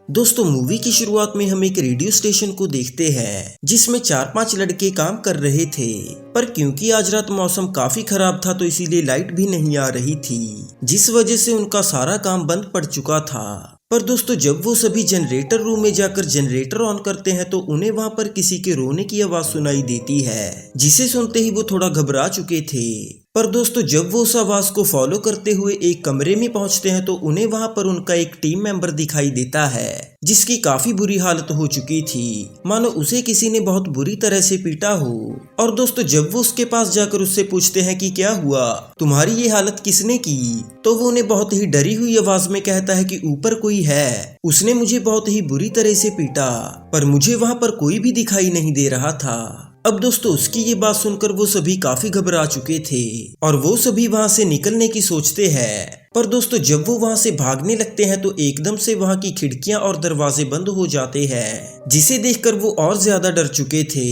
दोस्तों मूवी की शुरुआत में हम एक रेडियो स्टेशन को देखते हैं जिसमें 4-5 लड़के काम कर रहे थे। पर क्योंकि आज रात मौसम काफी खराब था तो इसीलिए लाइट भी नहीं आ रही थी, जिस वजह से उनका सारा काम बंद पड़ चुका था। पर दोस्तों जब वो सभी जनरेटर रूम में जाकर जनरेटर ऑन करते हैं तो उन्हें वहां पर किसी के रोने की आवाज सुनाई देती है, जिसे सुनते ही वो थोड़ा घबरा चुके थे। पर दोस्तों जब वो उस आवाज को फॉलो करते हुए एक कमरे में पहुंचते हैं तो उन्हें वहां पर उनका एक टीम मेंबर दिखाई देता है जिसकी काफी बुरी हालत हो चुकी थी, मानो उसे किसी ने बहुत बुरी तरह से पीटा हो। और दोस्तों जब वो उसके पास जाकर उससे पूछते हैं कि क्या हुआ, तुम्हारी ये हालत किसने की, तो वो उन्हें बहुत ही डरी हुई आवाज में कहता है कि ऊपर कोई है, उसने मुझे बहुत ही बुरी तरह से पीटा, पर मुझे वहां पर कोई भी दिखाई नहीं दे रहा था। अब दोस्तों उसकी ये बात सुनकर वो सभी काफी घबरा चुके थे और वो सभी वहां से निकलने की सोचते हैं। पर दोस्तों जब वो वहां से भागने लगते हैं तो एकदम से वहां की खिड़कियां और दरवाजे बंद हो जाते हैं, जिसे देखकर वो और ज्यादा डर चुके थे।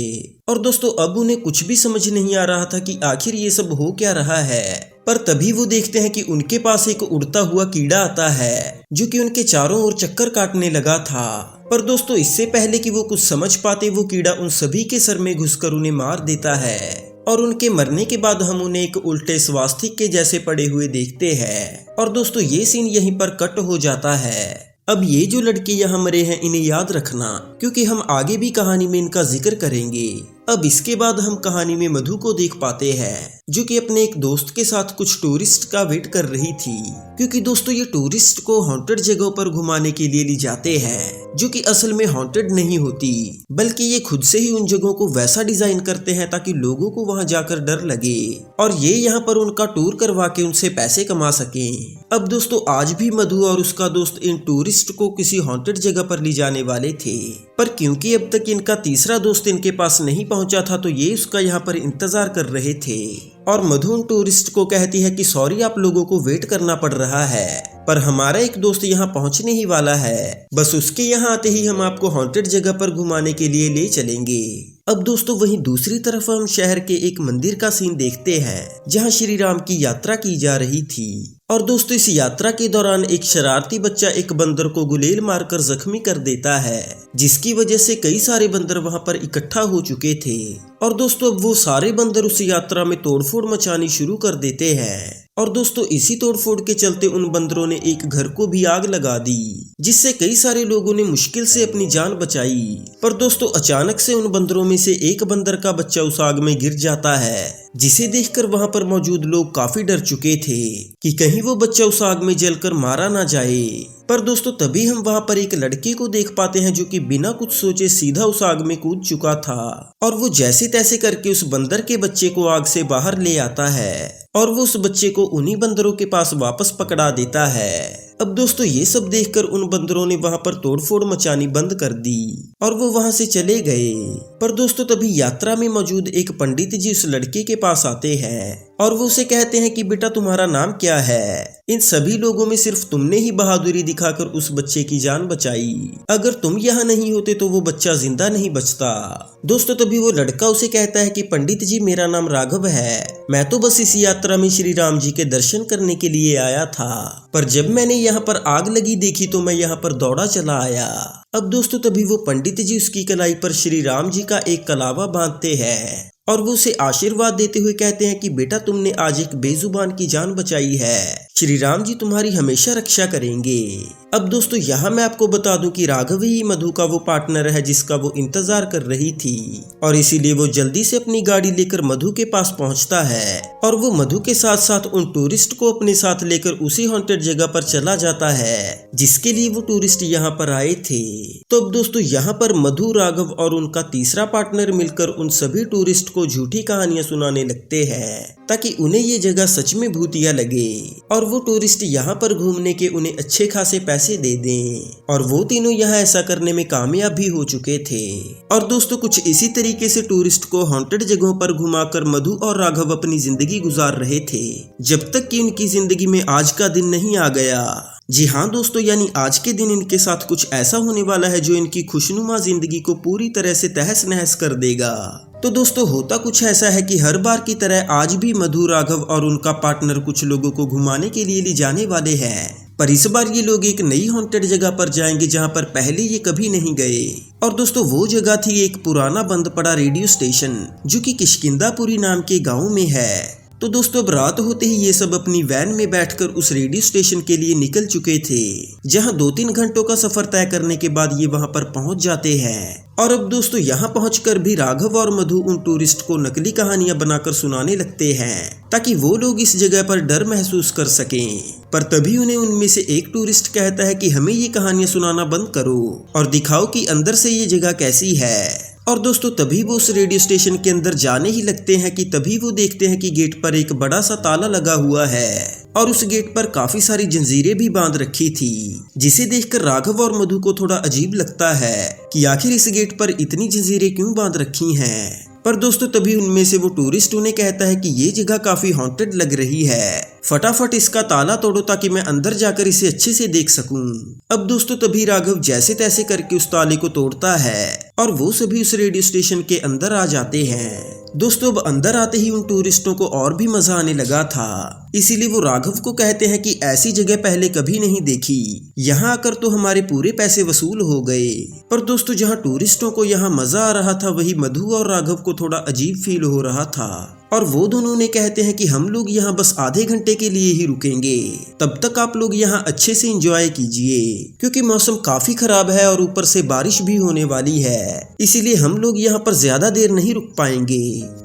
और दोस्तों अब उन्हें कुछ भी समझ नहीं आ रहा था कि आखिर ये सब हो क्या रहा है। पर तभी वो देखते हैं कि उनके पास एक उड़ता हुआ कीड़ा आता है जो कि उनके चारों ओर चक्कर काटने लगा था। पर दोस्तों इससे पहले कि वो कुछ समझ पाते वो कीड़ा उन सभी के सर में घुसकर उन्हें मार देता है और उनके मरने के बाद हम उन्हें एक उल्टे स्वास्तिक के जैसे पड़े हुए देखते हैं। और दोस्तों ये सीन यहीं पर कट हो जाता है। अब ये जो लड़के यहाँ मरे हैं इन्हें याद रखना, क्योंकि हम आगे भी कहानी में इनका जिक्र करेंगे। अब इसके बाद हम कहानी में मधु को देख पाते हैं जो कि अपने एक दोस्त के साथ कुछ टूरिस्ट का वेट कर रही थी, क्योंकि दोस्तों ये टूरिस्ट को हॉन्टेड जगहों पर घुमाने के लिए ले जाते हैं जो कि असल में हॉन्टेड नहीं होती, बल्कि ये खुद से ही उन जगहों को वैसा डिजाइन करते हैं ताकि लोगों को वहां जाकर डर लगे और ये यहाँ पर उनका टूर करवा के उनसे पैसे कमा सके। अब दोस्तों आज भी मधु और उसका दोस्त इन टूरिस्ट को किसी हॉन्टेड जगह पर ले जाने वाले थे, पर क्योंकि अब तक इनका तीसरा दोस्त इनके पास नहीं पहुंचा था तो ये उसका यहाँ पर इंतजार कर रहे थे। और मधु उन टूरिस्ट को कहती है कि सॉरी आप लोगों को वेट करना पड़ रहा है, पर हमारा एक दोस्त यहाँ पहुंचने ही वाला है, बस उसके यहाँ आते ही हम आपको हॉन्टेड जगह पर घुमाने के लिए ले चलेंगे। अब दोस्तों वहीं दूसरी तरफ हम शहर के एक मंदिर का सीन देखते हैं जहाँ श्री राम की यात्रा की जा रही थी। और दोस्तों इस यात्रा के दौरान एक शरारती बच्चा एक बंदर को गुलेल मारकर जख्मी कर देता है, जिसकी वजह से कई सारे बंदर वहां पर इकट्ठा हो चुके थे। और दोस्तों अब वो सारे बंदर उस यात्रा में तोड़फोड़ मचानी शुरू कर देते हैं। और दोस्तों इसी तोड़फोड़ के चलते उन बंदरों ने एक घर को भी आग लगा दी, जिससे कई सारे लोगों ने मुश्किल से अपनी जान बचाई। पर दोस्तों अचानक से उन बंदरों में से एक बंदर का बच्चा उस आग में गिर जाता है, जिसे देखकर वहां पर मौजूद लोग काफी डर चुके थे कि कहीं वो बच्चा उस आग में जलकर मारा ना जाए। पर दोस्तों तभी हम वहां पर एक लड़के को देख पाते हैं जो कि बिना कुछ सोचे सीधा उस आग में कूद चुका था और वो जैसे तैसे करके उस बंदर के बच्चे को आग से बाहर ले आता है और वो उस बच्चे को उन्हीं बंदरों के पास वापस पकड़ा देता है। अब दोस्तों ये सब देखकर उन बंदरों ने वहां पर तोड़फोड़ मचानी बंद कर दी और वो वहां से चले गए। पर दोस्तों तभी यात्रा में मौजूद एक पंडित जी उस लड़के के पास आते हैं और वो उसे कहते हैं कि बेटा तुम्हारा नाम क्या है, इन सभी लोगों में सिर्फ तुमने ही बहादुरी दिखाकर उस बच्चे की जान बचाई, अगर तुम यहाँ नहीं होते तो वो बच्चा जिंदा नहीं बचता। दोस्तों तभी वो लड़का उसे कहता है कि पंडित जी मेरा नाम राघव है, मैं तो बस इस यात्रा में श्री राम जी के दर्शन करने के लिए आया था, पर जब मैंने यहाँ पर आग लगी देखी तो मैं यहाँ पर दौड़ा चला आया। अब दोस्तों तभी वो पंडित जी उसकी कलाई पर श्री राम जी का एक कलावा बांधते हैं और वो उसे आशीर्वाद देते हुए कहते हैं कि बेटा तुमने आज एक बेजुबान की जान बचाई है, श्री राम जी तुम्हारी हमेशा रक्षा करेंगे। अब दोस्तों यहाँ मैं आपको बता दूं कि राघव ही मधु का वो पार्टनर है जिसका वो इंतजार कर रही थी और इसीलिए वो जल्दी से अपनी गाड़ी लेकर मधु के पास पहुंचता है और वो मधु के साथ साथ उन टूरिस्ट को अपने साथ लेकर उसी हॉन्टेड जगह पर चला जाता है जिसके लिए वो टूरिस्ट यहाँ पर आए थे। तो अब दोस्तों यहाँ पर मधु, राघव और उनका तीसरा पार्टनर मिलकर उन सभी टूरिस्ट को झूठी कहानियां सुनाने लगते हैं ताकि उन्हें ये जगह सच में भूतिया लगे और वो टूरिस्ट यहाँ पर घूमने के उन्हें अच्छे खासे पैसे दे दें। और वो तीनों यहाँ ऐसा करने में कामयाब भी हो चुके थे। और दोस्तों कुछ इसी तरीके से टूरिस्ट को हॉन्टेड जगहों पर घुमाकर मधु और राघव अपनी जिंदगी गुजार रहे थे जब तक कि उनकी जिंदगी में आज का दिन नहीं आ गया। जी हाँ दोस्तों, यानी आज के दिन इनके साथ कुछ ऐसा होने वाला है जो इनकी खुशनुमा जिंदगी को पूरी तरह से तहस नहस कर देगा। तो दोस्तों होता कुछ ऐसा है कि हर बार की तरह आज भी मधु, राघव और उनका पार्टनर कुछ लोगों को घुमाने के लिए ले जाने वाले हैं पर इस बार ये लोग एक नई हॉन्टेड जगह पर जाएंगे जहाँ पर पहले ये कभी नहीं गए। और दोस्तों वो जगह थी एक पुराना बंद पड़ा रेडियो स्टेशन जो कि किष्किंधापुरी नाम के गाँव में है। तो दोस्तों अब रात होते ही ये सब अपनी वैन में बैठकर उस रेडियो स्टेशन के लिए निकल चुके थे, जहां 2-3 घंटों का सफर तय करने के बाद ये वहां पर पहुंच जाते हैं। और अब दोस्तों यहां पहुंचकर भी राघव और मधु उन टूरिस्ट को नकली कहानियां बनाकर सुनाने लगते हैं ताकि वो लोग इस जगह पर डर महसूस कर सकें। पर तभी उन्हें उनमें से एक टूरिस्ट कहता है कि हमें ये कहानियां सुनाना बंद करो और दिखाओ कि अंदर से ये जगह कैसी है। और दोस्तों तभी वो उस रेडियो स्टेशन के अंदर जाने ही लगते हैं कि तभी वो देखते हैं कि गेट पर एक बड़ा सा ताला लगा हुआ है और उस गेट पर काफी सारी जंजीरें भी बांध रखी थी, जिसे देखकर राघव और मधु को थोड़ा अजीब लगता है कि आखिर इस गेट पर इतनी जंजीरें क्यों बांध रखी हैं। पर दोस्तों तभी उनमें से वो टूरिस्ट उन्हें कहता है कि ये जगह काफी हॉन्टेड लग रही है, फटाफट इसका ताला तोड़ो ताकि मैं अंदर जाकर इसे अच्छे से देख सकूं। अब दोस्तों तभी राघव जैसे तैसे करके उस ताले को तोड़ता है और वो सभी उस रेडियो स्टेशन के अंदर आ जाते हैं। दोस्तों अब अंदर आते ही उन टूरिस्टों को और भी मजा आने लगा था, इसीलिए वो राघव को कहते हैं कि ऐसी जगह पहले कभी नहीं देखी, यहाँ आकर तो हमारे पूरे पैसे वसूल हो गए। पर दोस्तों जहाँ टूरिस्टों को यहाँ मजा आ रहा था वही मधु और राघव को थोड़ा अजीब फील हो रहा था और वो दोनों ने कहते हैं कि हम लोग यहाँ बस आधे घंटे के लिए ही रुकेंगे, तब तक आप लोग यहाँ अच्छे से एंजॉय कीजिए क्योंकि मौसम काफी खराब है और ऊपर से बारिश भी होने वाली है, इसीलिए हम लोग यहाँ पर ज्यादा देर नहीं रुक पाएंगे।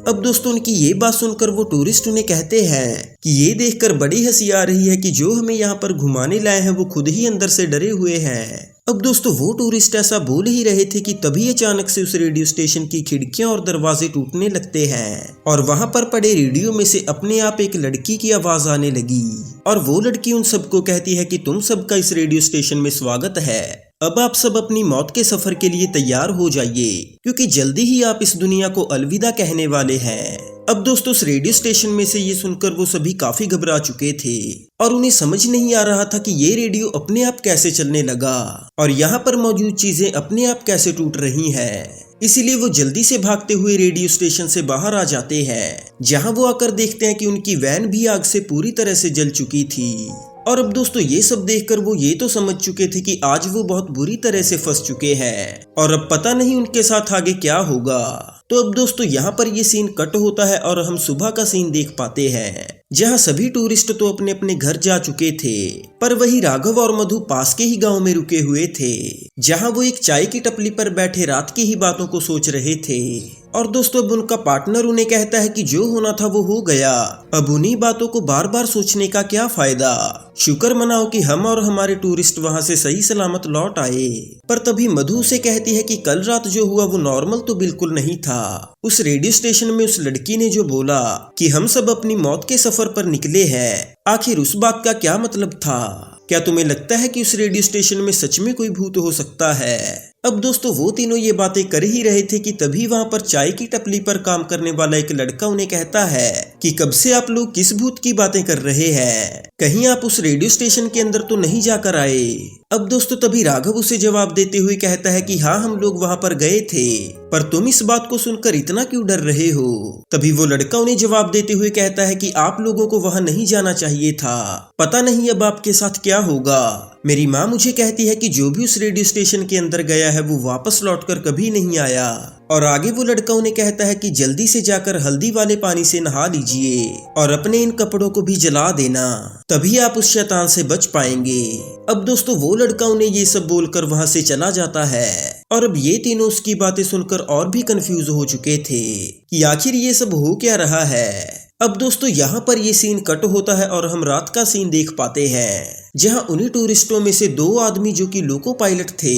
अब दोस्तों उनकी ये बात सुनकर वो टूरिस्ट उन्हें कहते हैं कि ये देखकर बड़ी हंसी आ रही है कि जो हमें यहाँ पर घुमाने लाए हैं वो खुद ही अंदर से डरे हुए हैं। अब दोस्तों वो टूरिस्ट ऐसा बोल ही रहे थे कि तभी अचानक से उस रेडियो स्टेशन की खिड़कियां और दरवाजे टूटने लगते हैं और वहां पर पड़े रेडियो में से अपने आप एक लड़की की आवाज आने लगी और वो लड़की उन सबको कहती है कि तुम सबका इस रेडियो स्टेशन में स्वागत है, अब आप सब अपनी मौत के सफर के लिए तैयार हो जाइए क्योंकि जल्दी ही आप इस दुनिया को अलविदा कहने वाले हैं। अब दोस्तों उस रेडियो स्टेशन में से ये सुनकर वो सभी काफी घबरा चुके थे और उन्हें समझ नहीं आ रहा था कि ये रेडियो अपने आप कैसे चलने लगा और यहाँ पर मौजूद चीजें अपने आप कैसे टूट रही हैं। इसीलिए वो जल्दी से भागते हुए रेडियो स्टेशन से बाहर आ जाते हैं, जहाँ वो आकर देखते हैं कि उनकी वैन भी आग से पूरी तरह से जल चुकी थी। और अब दोस्तों ये सब देखकर वो ये तो समझ चुके थे कि आज वो बहुत बुरी तरह से फंस चुके हैं और अब पता नहीं उनके साथ आगे क्या होगा। तो अब दोस्तों यहाँ पर ये सीन कट होता है और हम सुबह का सीन देख पाते हैं, जहाँ सभी टूरिस्ट तो अपने अपने घर जा चुके थे, पर वही राघव और मधु पास के ही गांव में रुके हुए थे, जहाँ वो एक चाय की टपली पर बैठे रात की ही बातों को सोच रहे थे। और दोस्तों अब उनका पार्टनर उन्हें कहता है कि जो होना था वो हो गया, अब उन्हीं बातों को बार बार सोचने का क्या फायदा, शुक्र मनाओ कि हम और हमारे टूरिस्ट वहां से सही सलामत लौट आए। पर तभी मधु से कहती है कि कल रात जो हुआ वो नॉर्मल तो बिल्कुल नहीं था। उस रेडियो स्टेशन में उस लड़की ने जो बोला कि हम सब अपनी मौत के सफर पर निकले हैं, आखिर उस बात का क्या मतलब था? क्या तुम्हें लगता है कि उस रेडियो स्टेशन में सच में कोई भूत हो सकता है? अब दोस्तों वो तीनों ये बातें कर ही रहे थे कि तभी वहां पर चाय की टपली पर काम करने वाला एक लड़का उन्हें कहता है कि कब से आप लोग किस भूत की बातें कर रहे हैं, कहीं आप उस रेडियो स्टेशन के अंदर तो नहीं जाकर आए? अब दोस्तों तभी राघव उसे जवाब देते हुए कहता है कि हाँ हम लोग वहां पर गए थे, पर तुम इस बात को सुनकर इतना क्यों डर रहे हो? तभी वो लड़का उन्हें जवाब देते हुए कहता है कि आप लोगों को वहां नहीं जाना चाहिए था, पता नहीं अब आपके साथ क्या होगा। मेरी माँ मुझे कहती है कि जो भी उस रेडियो स्टेशन के अंदर गया है वो वापस लौटकर कभी नहीं आया। और आगे वो लड़का उन्हें कहता है कि जल्दी से जाकर हल्दी वाले पानी से नहा लीजिए और अपने इन कपड़ों को भी जला देना, तभी आप उस शैतान से बच पाएंगे। अब दोस्तों वो लड़का उन्हें ये सब बोलकर वहां से चला जाता है और अब ये तीनों उसकी बातें सुनकर और भी कंफ्यूज हो चुके थे कि आखिर ये सब हो क्या रहा है। अब दोस्तों यहाँ पर ये सीन कट होता है और हम रात का सीन देख पाते हैं, जहाँ उन्हीं टूरिस्टों में से 2 आदमी जो कि लोको पायलट थे,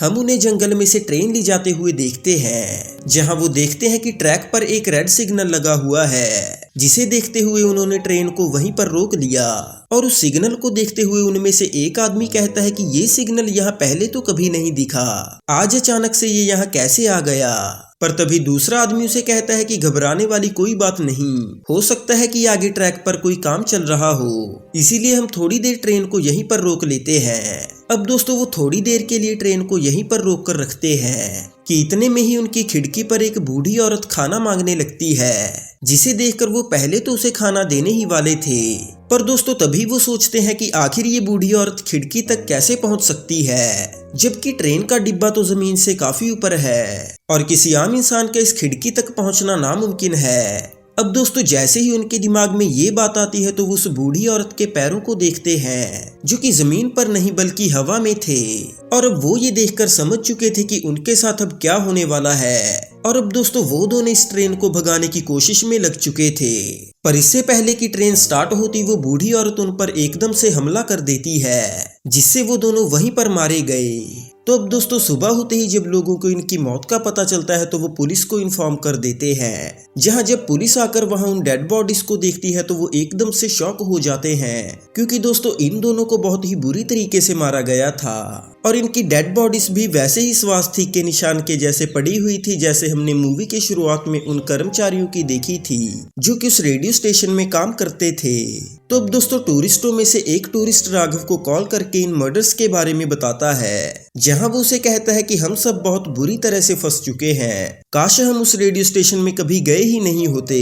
हम उन्हें जंगल में से ट्रेन ले जाते हुए देखते हैं, जहाँ वो देखते हैं कि ट्रैक पर एक रेड सिग्नल लगा हुआ है, जिसे देखते हुए उन्होंने ट्रेन को वहीं पर रोक लिया। और उस सिग्नल को देखते हुए उनमें से एक आदमी कहता है कि ये सिग्नल यहाँ पहले तो कभी नहीं दिखा, आज अचानक से ये यहाँ कैसे आ गया? पर तभी दूसरा आदमी उसे कहता है कि घबराने वाली कोई बात नहीं, हो सकता है कि आगे ट्रैक पर कोई काम चल रहा हो, इसीलिए हम थोड़ी देर ट्रेन को यहीं पर रोक लेते हैं। अब दोस्तों वो थोड़ी देर के लिए ट्रेन को यहीं पर रोक कर रखते हैं कि इतने में ही उनकी खिड़की पर एक बूढ़ी औरत खाना मांगने लगती है, जिसे देखकर वो पहले तो उसे खाना देने ही वाले थे, पर दोस्तों तभी वो सोचते हैं कि आखिर ये बूढ़ी औरत खिड़की तक कैसे पहुंच सकती है, जबकि ट्रेन का डिब्बा तो जमीन से काफी ऊपर है और किसी आम इंसान का इस खिड़की तक पहुंचना नामुमकिन है। अब दोस्तों जैसे ही उनके दिमाग में ये बात आती है तो वो उस बूढ़ी औरत के पैरों को देखते हैं, जो कि जमीन पर नहीं बल्कि हवा में थे, और अब वो ये देखकर समझ चुके थे कि उनके साथ अब क्या होने वाला है। और अब दोस्तों वो दोनों इस ट्रेन को भगाने की कोशिश में लग चुके थे, पर इससे पहले कि ट्रेन स्टार्ट होती वो बूढ़ी औरत उन पर एकदम से हमला कर देती है, जिससे वो दोनों वहीं पर मारे गए। तो अब दोस्तों सुबह होते ही जब लोगों को इनकी मौत का पता चलता है तो वो पुलिस को इन्फॉर्म कर देते हैं, जहां जब पुलिस आकर वहां उन डेड बॉडीज को देखती है तो वो एकदम से शॉक हो जाते हैं, क्योंकि दोस्तों इन दोनों को बहुत ही बुरी तरीके से मारा गया था और इनकी डेड बॉडीज भी वैसे ही स्वास्थ्य के निशान के जैसे पड़ी हुई थी जैसे हमने मूवी के शुरुआत में उन कर्मचारियों की देखी थी जो कि उस रेडियो स्टेशन में काम करते थे। तो अब दोस्तों टूरिस्टों में से एक टूरिस्ट राघव को कॉल करके इन मर्डर्स के बारे में बताता है, जहां वो उसे कहता है कि हम सब बहुत बुरी तरह से फंस चुके हैं, काश हम उस रेडियो स्टेशन में कभी गए ही नहीं होते,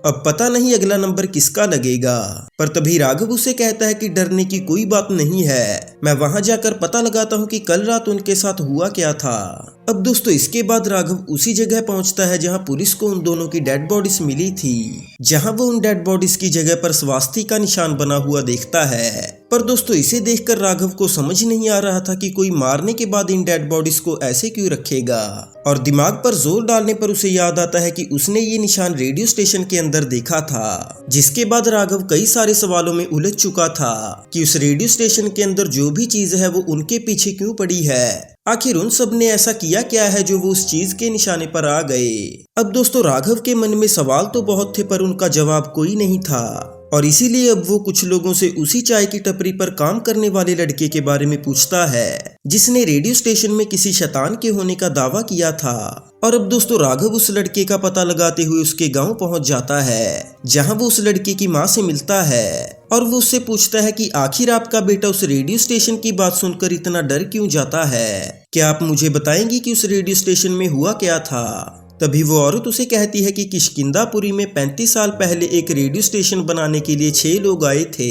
अब पता नहीं अगला नंबर किसका लगेगा। पर तभी राघव उसे कहता है कि डरने की कोई बात नहीं है, मैं वहां जाकर पता लगाता हूँ कि कल रात उनके साथ हुआ क्या था। अब दोस्तों इसके बाद राघव उसी जगह पहुंचता है जहां पुलिस को उन दोनों की डेड बॉडीज मिली थी, जहां वो उन डेड बॉडीज की जगह पर स्वास्थ्य का निशान बना हुआ देखता है। पर दोस्तों इसे देखकर राघव को समझ नहीं आ रहा था कि कोई मारने के बाद इन डेड बॉडीज को ऐसे क्यों रखेगा, और दिमाग पर जोर डालने पर उसे याद आता है कि उसने ये निशान रेडियो स्टेशन के अंदर देखा था, जिसके बाद राघव कई सारे सवालों में उलझ चुका था कि उस रेडियो स्टेशन के अंदर जो भी चीज है वो उनके पीछे क्यों पड़ी है, आखिर उन सब ने ऐसा किया क्या है जो वो उस चीज के निशाने पर आ गए। अब दोस्तों राघव के मन में सवाल तो बहुत थे पर उनका जवाब कोई नहीं था, और इसीलिए अब वो कुछ लोगों से उसी चाय की टपरी पर काम करने वाले लड़के के बारे में पूछता है, जिसने रेडियो स्टेशन में किसी शैतान के होने का दावा किया था। और अब दोस्तों राघव उस लड़के का पता लगाते हुए उसके गांव पहुंच जाता है, जहां वो उस लड़के की मां से मिलता है और वो उससे पूछता है कि आखिर आपका बेटा उस रेडियो स्टेशन की बात सुनकर इतना डर क्यों जाता है, क्या आप मुझे बताएंगी कि उस रेडियो स्टेशन में हुआ क्या था। तभी वो औरत उसे कहती है कि किष्किंधापुरी में 35 साल पहले एक रेडियो स्टेशन बनाने के लिए 6 लोग आए थे,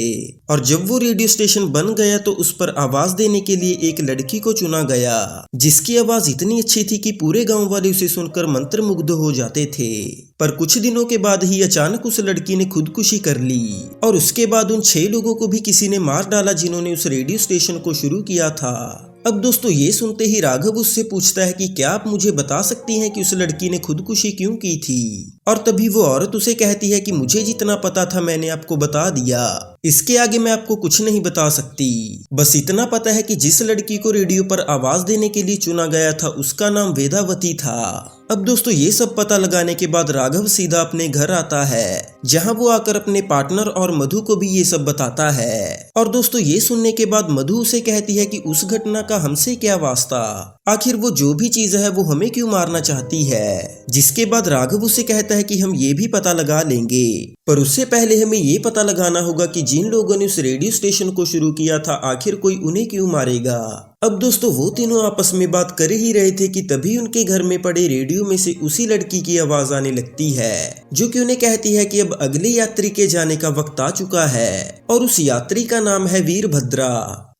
और जब वो रेडियो स्टेशन बन गया तो उस पर आवाज देने के लिए एक लड़की को चुना गया, जिसकी आवाज इतनी अच्छी थी कि पूरे गांव वाले उसे सुनकर मंत्रमुग्ध हो जाते थे। पर कुछ दिनों के बाद ही अचानक उस लड़की ने खुदकुशी कर ली, और उसके बाद उन 6 लोगों को भी किसी ने मार डाला जिन्होंने उस रेडियो स्टेशन को शुरू किया था। अब दोस्तों ये सुनते ही राघव उससे पूछता है कि क्या आप मुझे बता सकती हैं कि उस लड़की ने खुदकुशी क्यों की थी, और तभी वो औरत उसे कहती है कि मुझे जितना पता था मैंने आपको बता दिया, इसके आगे मैं आपको कुछ नहीं बता सकती, बस इतना पता है कि जिस लड़की को रेडियो पर आवाज देने के लिए चुना गया था उसका नाम वेदावती था। अब दोस्तों ये सब पता लगाने के बाद राघव सीधा अपने घर आता है, जहां वो आकर अपने पार्टनर और मधु को भी ये सब बताता है। और दोस्तों ये सुनने के बाद मधु उसे कहती है कि उस घटना का हमसे क्या वास्ता, आखिर वो जो भी चीज है वो हमें क्यों मारना चाहती है। जिसके बाद राघव उसे कहता है कि हम ये भी पता लगा लेंगे, पर उससे पहले हमें ये पता लगाना होगा कि जिन लोगों ने उस रेडियो स्टेशन को शुरू किया था आखिर कोई उन्हें क्यों मारेगा। अब दोस्तों वो तीनों आपस में बात कर ही रहे थे कि तभी उनके घर में पड़े रेडियो में से उसी लड़की की आवाज आने लगती है, जो कि उन्हें कहती है कि अब अगले यात्री के जाने का वक्त आ चुका है, और उस यात्री का नाम है वीरभद्रा।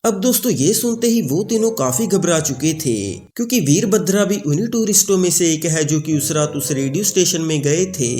अब दोस्तों ये सुनते ही वो तीनों काफी घबरा चुके थे, क्योंकि वीरभद्रा भी उन्हीं टूरिस्टों में से एक है जो कि उस रात उस रेडियो स्टेशन में गए थे।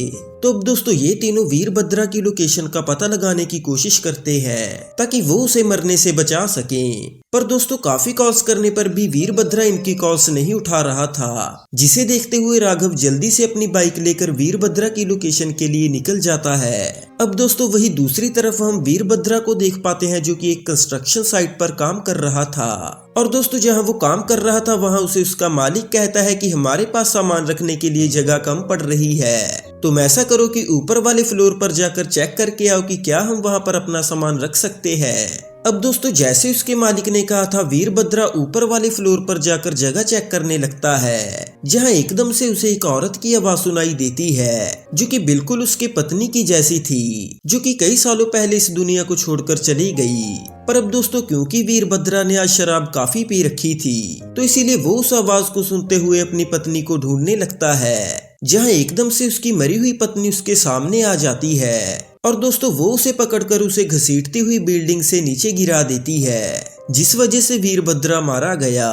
तो अब दोस्तों ये तीनों वीरभद्रा की लोकेशन का पता लगाने की कोशिश करते हैं ताकि वो उसे मरने से बचा सकें। पर दोस्तों काफी कॉल्स करने पर भी वीरभद्रा इनकी कॉल्स नहीं उठा रहा था, जिसे देखते हुए राघव जल्दी से अपनी बाइक लेकर वीरभद्रा की लोकेशन के लिए निकल जाता है। अब दोस्तों वही दूसरी तरफ हम वीरभद्रा को देख पाते हैं, जो कि एक कंस्ट्रक्शन साइट पर काम कर रहा था। और दोस्तों जहां वो काम कर रहा था वहां उसे उसका मालिक कहता है कि हमारे पास सामान रखने के लिए जगह कम पड़ रही है, तुम ऐसा करो कि ऊपर वाले फ्लोर पर जाकर चेक करके आओ कि क्या हम वहां पर अपना सामान रख सकते हैं। अब दोस्तों जैसे उसके मालिक ने कहा था, वीरभद्रा ऊपर वाले फ्लोर पर जाकर जगह चेक करने लगता है, जहां एकदम से उसे एक औरत की आवाज सुनाई देती है जो कि बिल्कुल उसके पत्नी की जैसी थी, जो कि कई सालों पहले इस दुनिया को छोड़कर चली गई। पर अब दोस्तों क्योंकि वीरभद्रा ने आज शराब काफी पी रखी थी, तो इसीलिए वो उस आवाज को सुनते हुए अपनी पत्नी को ढूंढने लगता है, जहां एकदम से उसकी मरी हुई पत्नी उसके सामने आ जाती है और दोस्तों वो उसे पकड़कर उसे घसीटती हुई बिल्डिंग से नीचे गिरा देती है, जिस वजह से वीरभद्रा मारा गया।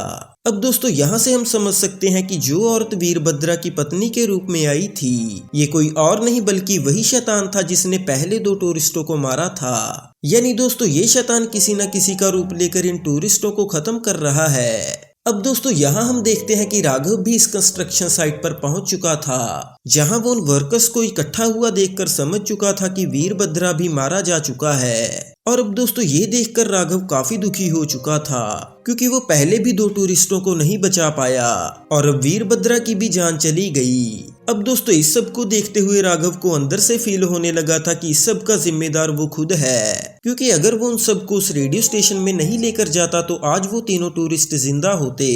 अब दोस्तों यहाँ से हम समझ सकते हैं कि जो औरत वीरभद्रा की पत्नी के रूप में आई थी, ये कोई और नहीं बल्कि वही शैतान था जिसने पहले 2 टूरिस्टों को मारा था। यानी दोस्तों ये शैतान किसी न किसी का रूप लेकर इन टूरिस्टों को खत्म कर रहा है। अब दोस्तों यहाँ हम देखते हैं कि राघव भी इस कंस्ट्रक्शन साइट पर पहुंच चुका था, जहां वो उन वर्कर्स को इकट्ठा हुआ देखकर समझ चुका था कि वीरभद्रा भी मारा जा चुका है। और अब दोस्तों ये देखकर राघव काफी दुखी हो चुका था, क्योंकि वो पहले भी 2 टूरिस्टों को नहीं बचा पाया और अब वीरभद्रा की भी जान चली गई। अब दोस्तों इस सब को देखते हुए राघव को अंदर से फील होने लगा था कि इस सब का जिम्मेदार वो खुद है, क्योंकि अगर वो उन सबको उस रेडियो स्टेशन में नहीं लेकर जाता तो आज वो तीनों टूरिस्ट जिंदा होते।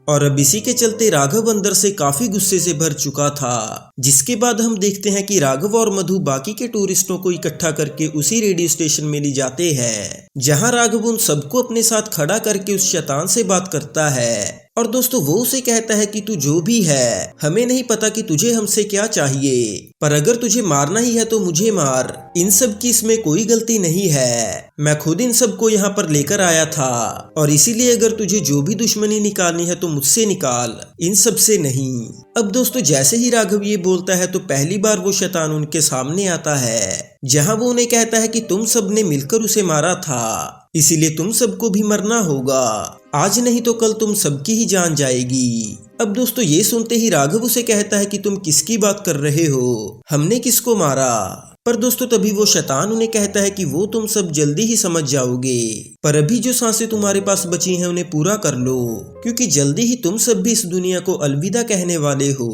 और अब इसी के चलते राघव अंदर से काफी गुस्से से भर चुका था, जिसके बाद हम देखते हैं कि राघव और मधु बाकी के टूरिस्टों को इकट्ठा करके उसी रेडियो स्टेशन में ले जाते हैं, जहां राघव उन सबको अपने साथ खड़ा करके उस शैतान से बात करता है। और दोस्तों वो उसे कहता है कि तू जो भी है, हमें नहीं पता कि तुझे हमसे क्या चाहिए, पर अगर तुझे मारना ही है तो मुझे मार, इन सब की इसमें कोई गलती नहीं है, मैं खुद इन सबको यहाँ पर लेकर आया था और इसीलिए अगर तुझे जो भी दुश्मनी निकालनी है तो मुझसे निकाल, इन सब से नहीं। अब दोस्तों जैसे ही राघव ये बोलता है तो पहली बार वो शैतान उनके सामने आता है, जहां वो उन्हें कहता है कि तुम सबने मिलकर उसे मारा था, इसीलिए तुम सबको भी मरना होगा, आज नहीं तो कल तुम सबकी ही जान जाएगी। अब दोस्तों ये सुनते ही राघव उसे कहता है कि तुम किसकी बात कर रहे हो, हमने किसको मारा। पर दोस्तों तभी वो शैतान उन्हें कहता है कि वो तुम सब जल्दी ही समझ जाओगे, पर अभी जो सांसें तुम्हारे पास बची हैं उन्हें पूरा कर लो, क्योंकि जल्दी ही तुम सब भी इस दुनिया को अलविदा कहने वाले हो।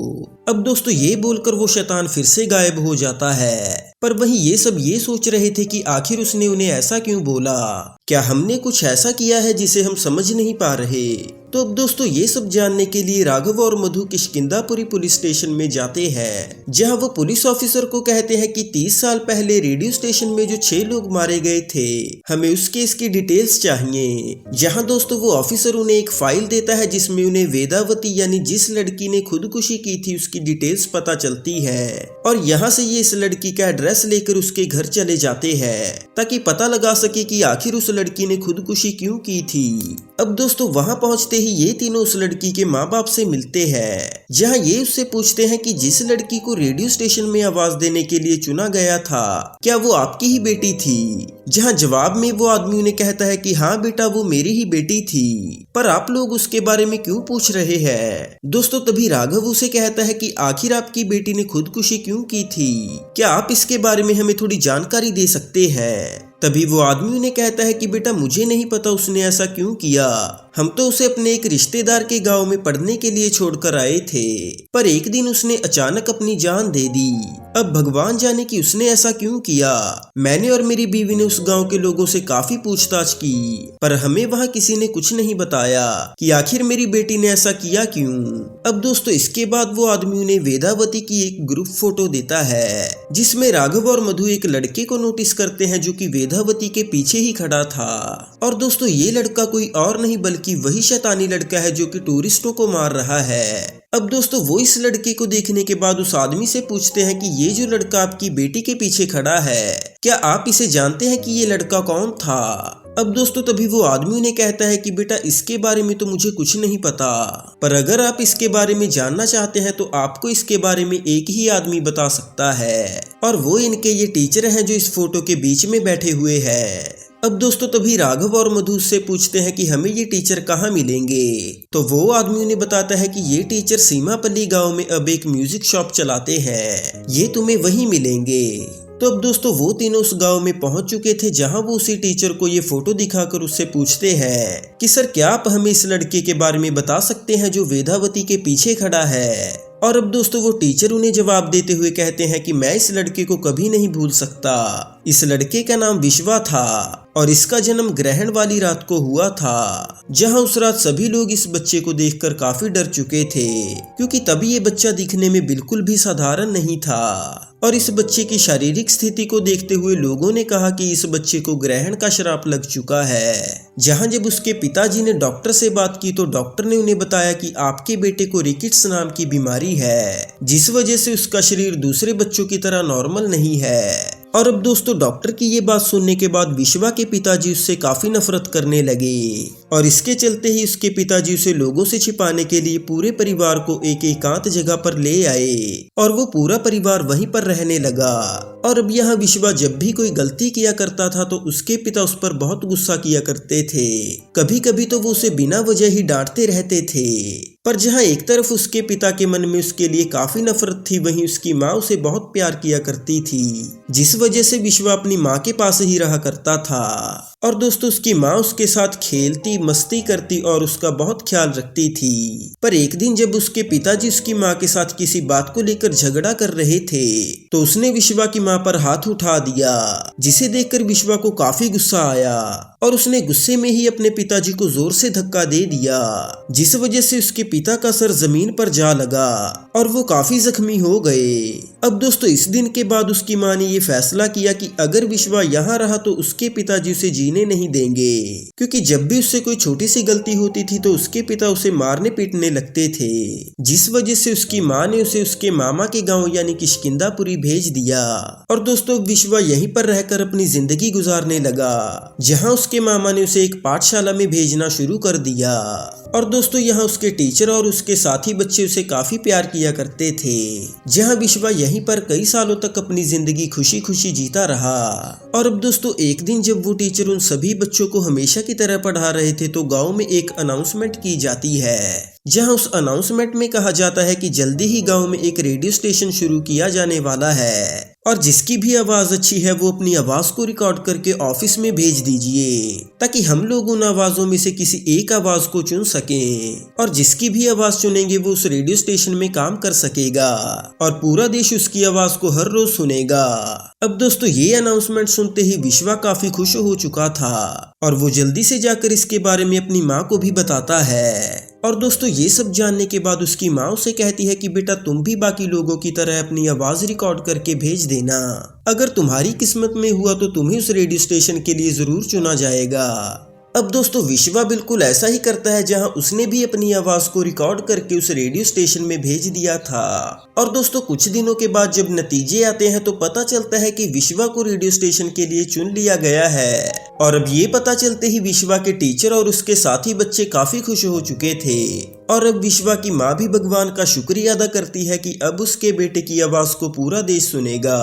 अब दोस्तों ये बोलकर वो शैतान फिर से गायब हो जाता है, पर वहीं ये सब ये सोच रहे थे कि आखिर उसने उन्हें ऐसा क्यों बोला, क्या हमने कुछ ऐसा किया है जिसे हम समझ नहीं पा रहे। तो अब दोस्तों ये सब जानने के लिए राघव और मधु किष्किंधापुरी पुलिस स्टेशन में जाते हैं, जहां वो पुलिस ऑफिसर को कहते हैं कि 30 साल पहले रेडियो स्टेशन में जो 6 लोग मारे गए थे, हमें उस केस की डिटेल्स चाहिए। जहां दोस्तों वो ऑफिसर उन्हें एक फाइल देता है जिसमें उन्हें वेदावती यानी जिस लड़की ने खुदकुशी की थी उसकी डिटेल्स पता चलती है, और यहाँ से ये इस लड़की का एड्रेस लेकर उसके घर चले जाते हैं ताकि पता लगा सके कि आखिर उस लड़की ने खुदकुशी क्यों की थी। अब दोस्तों वहां पहुंचते ही ये तीनों उस लड़की के माँ बाप से मिलते हैं, जहां ये उससे पूछते हैं कि जिस लड़की को रेडियो स्टेशन में आवाज देने के लिए चुना गया था, क्या वो आपकी ही बेटी थी। जहां जवाब में वो आदमी उन्हें कहता है कि हाँ बेटा वो मेरी ही बेटी थी, पर आप लोग उसके बारे में क्यों पूछ रहे हैं। दोस्तों तभी राघव उसे कहता है कि आखिर आपकी बेटी ने खुदकुशी क्यों की थी, क्या आप इसके बारे में हमें थोड़ी जानकारी दे सकते हैं। तभी वो आदमी उन्हें कहता है कि बेटा मुझे नहीं पता उसने ऐसा क्यों किया, हम तो उसे अपने एक रिश्तेदार के गांव में पढ़ने के लिए छोड़कर आए थे, पर एक दिन उसने अचानक अपनी जान दे दी। अब भगवान जाने कि उसने ऐसा क्यों किया। मैंने और मेरी बीवी ने उस गांव के लोगों से काफी पूछताछ की, पर हमें वहां किसी ने कुछ नहीं बताया कि आखिर मेरी बेटी ने ऐसा किया क्यों। अब दोस्तों इसके बाद वो आदमी उन्हें वेदावती की एक ग्रुप फोटो देता है, जिसमें राघव और मधु एक लड़के को नोटिस करते हैं जो कि वेदावती के पीछे ही खड़ा था। और दोस्तों ये लड़का कोई और नहीं बल्कि वही शैतानी लड़का है जो कि टूरिस्टों को मार रहा है। अब दोस्तों वो इस लड़के को देखने के बाद उस आदमी से पूछते हैं कि ये जो लड़का आपकी बेटी के पीछे खड़ा है, क्या आप इसे जानते हैं कि ये लड़का कौन था। अब दोस्तों तभी वो आदमी उन्हें कहता है कि बेटा इसके बारे में तो मुझे कुछ नहीं पता, पर अगर आप इसके बारे में जानना चाहते हैं तो आपको इसके बारे में एक ही आदमी बता सकता है, और वो इनके ये टीचर हैं जो इस फोटो के बीच में बैठे हुए हैं। अब दोस्तों तभी राघव और मधु से पूछते हैं कि हमें ये टीचर कहाँ मिलेंगे। तो वो आदमी उन्हें बताता है कि ये टीचर सीमापल्ली गांव में अब एक म्यूजिक शॉप चलाते हैं, ये तुम्हें वहीं मिलेंगे। तो अब दोस्तों वो तीनों उस गांव में पहुंच चुके थे, जहां वो उसी टीचर को ये फोटो दिखाकर उससे पूछते हैं कि सर क्या आप हमें इस लड़के के बारे में बता सकते हैं जो वेदावती के पीछे खड़ा है। और अब दोस्तों वो टीचर उन्हें जवाब देते हुए कहते हैं कि मैं इस लड़के को कभी नहीं भूल सकता। इस लड़के का नाम विश्वा था और इसका जन्म ग्रहण वाली रात को हुआ था, जहां उस रात सभी लोग इस बच्चे को देखकर काफी डर चुके थे, क्योंकि तभी ये बच्चा दिखने में बिल्कुल भी साधारण नहीं था। और इस बच्चे की शारीरिक स्थिति को देखते हुए लोगों ने कहा कि इस बच्चे को ग्रहण का श्राप लग चुका है। जहां जब उसके पिताजी ने डॉक्टर से बात की तो डॉक्टर ने उन्हें बताया कि आपके बेटे को रिकेट्स नाम की बीमारी है, जिस वजह से उसका शरीर दूसरे बच्चों की तरह नॉर्मल नहीं है। और अब दोस्तों डॉक्टर की ये बात सुनने के बाद विश्वा के पिताजी उससे काफी नफरत करने लगे और इसके चलते ही उसके पिताजी उसे लोगों से छिपाने के लिए पूरे परिवार को एक एकांत जगह पर ले आए और वो पूरा परिवार वहीं पर रहने लगा। और अब यहाँ विश्वा जब भी कोई गलती किया करता था तो उसके पिता उस पर बहुत गुस्सा किया करते थे। कभी कभी तो वो उसे बिना वजह ही डांटते रहते थे। पर जहाँ एक तरफ उसके पिता के मन में उसके लिए काफी नफरत थी, वहीं उसकी माँ उसे बहुत प्यार किया करती थी, जिस वजह से विश्वा अपनी माँ के पास ही रहा करता था। और दोस्तों उसकी माँ उसके साथ खेलती मस्ती करती और उसका बहुत ख्याल रखती थी। पर एक दिन जब उसके पिताजी उसकी माँ के साथ किसी बात को लेकर झगड़ा कर रहे थे तो उसने विश्वा की माँ पर हाथ उठा दिया, जिसे देखकर विश्वा को काफी गुस्सा आया और उसने गुस्से में ही अपने पिताजी को जोर से धक्का दे दिया, जिस वजह से उसके पिता का सर जमीन पर जा लगा और वो काफी जख्मी हो गए। अब दोस्तों इस दिन के बाद उसकी माँ ने ये फैसला किया कि अगर विश्वा यहाँ रहा तो उसके पिताजी उसे जीने नहीं देंगे, क्योंकि जब भी उससे कोई छोटी सी गलती होती थी तो उसके पिता उसे मारने पीटने लगते थे, जिस वजह से उसकी माँ ने उसे उसके मामा के गांव यानी किष्किंधापुरी भेज दिया। और दोस्तों विश्वा यहीं पर रहकर अपनी जिंदगी गुजारने लगा, जहाँ उसके मामा ने उसे एक पाठशाला में भेजना शुरू कर दिया। और दोस्तों यहाँ उसके टीचर और उसके साथी बच्चे उसे काफी प्यार किया करते थे, जहाँ विश्वा यहीं पर कई सालों तक अपनी जिंदगी खुशी खुशी जीता रहा। और अब दोस्तों एक दिन जब वो टीचर उन सभी बच्चों को हमेशा की तरह पढ़ा रहे थे तो गांव में एक अनाउंसमेंट की जाती है, जहां उस अनाउंसमेंट में कहा जाता है कि जल्दी ही गांव में एक रेडियो स्टेशन शुरू किया जाने वाला है और जिसकी भी आवाज अच्छी है वो अपनी आवाज को रिकॉर्ड करके ऑफिस में भेज दीजिए, ताकि हम लोग उन आवाजों में से किसी एक आवाज को चुन सकें और जिसकी भी आवाज चुनेंगे वो उस रेडियो स्टेशन में काम कर सकेगा और पूरा देश उसकी आवाज को हर रोज सुनेगा। अब दोस्तों ये अनाउंसमेंट सुनते ही विश्वा काफी खुश हो चुका था और वो जल्दी से जाकर इसके बारे में अपनी माँ को भी बताता है। और दोस्तों ये सब जानने के बाद उसकी माँ उसे कहती है कि बेटा तुम भी बाकी लोगों की तरह अपनी आवाज रिकॉर्ड करके भेज देना, अगर तुम्हारी किस्मत में हुआ तो तुम्हें उस रेडियो स्टेशन के लिए जरूर चुना जाएगा। अब दोस्तों विश्वा बिल्कुल ऐसा ही करता है, जहां उसने भी अपनी आवाज को रिकॉर्ड करके उस रेडियो स्टेशन में भेज दिया था। और दोस्तों कुछ दिनों के बाद जब नतीजे आते हैं तो पता चलता है कि विश्वा को रेडियो स्टेशन के लिए चुन लिया गया है। और अब ये पता चलते ही विश्वा के टीचर और उसके साथी बच्चे काफी खुश हो चुके थे और अब विश्वा की माँ भी भगवान का शुक्रिया अदा करती है कि अब उसके बेटे की आवाज को पूरा देश सुनेगा।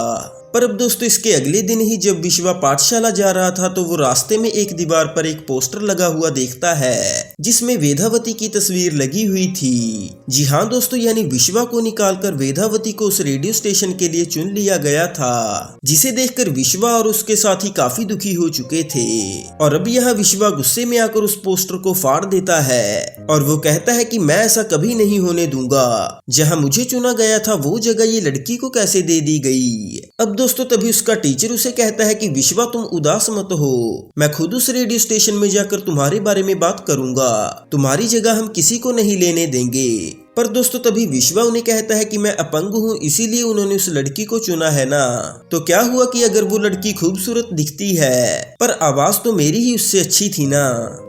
पर अब दोस्तों इसके अगले दिन ही जब विश्वा पाठशाला जा रहा था तो वो रास्ते में एक दीवार पर एक पोस्टर लगा हुआ देखता है, जिसमें वेदावती की तस्वीर लगी हुई थी। जी हाँ दोस्तों, यानी विश्वा को निकालकर वेदावती को उस रेडियो स्टेशन के लिए चुन लिया गया था, जिसे देखकर विश्वा और उसके साथी काफी दुखी हो चुके थे। और अब यहाँ विश्वा गुस्से में आकर उस पोस्टर को फाड़ देता है और वो कहता है कि मैं ऐसा कभी नहीं होने दूंगा, जहाँ मुझे चुना गया था वो जगह ये लड़की को कैसे दे दी गई। अब दोस्तों तभी उसका टीचर उसे कहता है कि विश्वा तुम उदास मत हो, मैं खुद उस रेडियो स्टेशन में जाकर तुम्हारे बारे में बात करूंगा, तुम्हारी जगह हम किसी को नहीं लेने देंगे। पर दोस्तों तभी विश्वा उन्हें कहता है कि मैं अपंग हूँ, इसीलिए उन्होंने उस लड़की को चुना है ना, तो क्या हुआ कि अगर वो लड़की खूबसूरत दिखती है पर आवाज तो मेरी ही उससे अच्छी थी ना।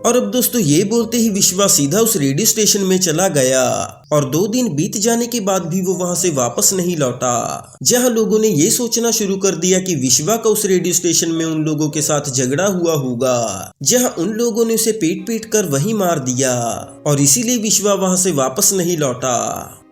और अब दोस्तों ये बोलते ही विश्वा सीधा उस रेडियो स्टेशन में चला गया और 2 दिन बीत जाने के बाद भी वो वहां से वापस नहीं लौटा, जहां लोगों ने ये सोचना शुरू कर दिया कि विश्वा का उस रेडियो स्टेशन में उन लोगों के साथ झगड़ा हुआ होगा, जहां उन लोगों ने उसे पीट पीट कर वहीं मार दिया और इसीलिए विश्वा वहां से वापस नहीं लौटा।